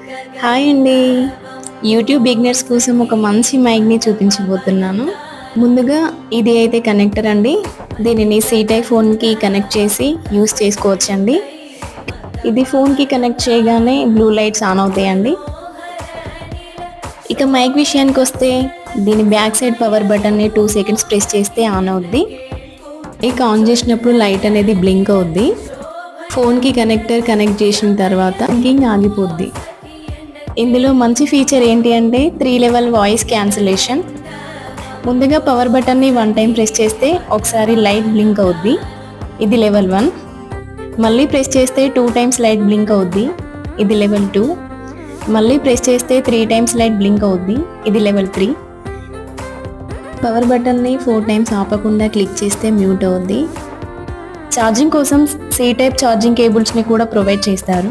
Hi అండి. YouTube beginners కోసం ఒక మంచి మైక్‌ని చూపించబోతున్నాను. ముందుగా ఇది అయితే కనెక్టర్ అండి. దీనిని సి టైప్ ఫోన్‌కి కనెక్ట్ చేసి యూజ్ చేసుకోవచ్చండి. ఇది ఫోన్‌కి కనెక్ట్ చేయగానే బ్లూ లైట్స్ ఆన్ అవుతాయండి. ఇక మైక్ విషయానికొస్తే దీని బ్యాక్ సైడ్ పవర్ బటన్‌ని 2 సెకండ్స్ ప్రెస్ చేస్తే ఆన్ అవుద్ది. ఇక ఆన్ చేసినప్పుడు లైట్ అనేది బ్లింక్ అవుద్ది. ఫోన్‌కి కనెక్ట్ చేసిన తర్వాత బ్లింకింగ్ ఆగిపోద్ది. ఇందులో మంచి ఫీచర్ ఏంటి అంటే 3 లెవెల్ వాయిస్ క్యాన్సిలేషన్. ముందుగా పవర్ బటన్ని 1 టైం ప్రెస్ చేస్తే ఒకసారి లైట్ బ్లింక్ అవుద్ది. ఇది లెవెల్ 1. మళ్ళీ ప్రెస్ చేస్తే 2 టైమ్స్ లైట్ బ్లింక్ అవుద్ది. ఇది లెవెల్ 2. మళ్ళీ ప్రెస్ చేస్తే 3 టైమ్స్ లైట్ బ్లింక్ అవుద్ది. ఇది లెవెల్ 3. పవర్ బటన్ని 4 టైమ్స్ ఆపకుండా క్లిక్ చేస్తే మ్యూట్ అవుద్ది. ఛార్జింగ్ కోసం సి టైప్ ఛార్జింగ్ కేబుల్స్ని కూడా ప్రొవైడ్ చేస్తారు.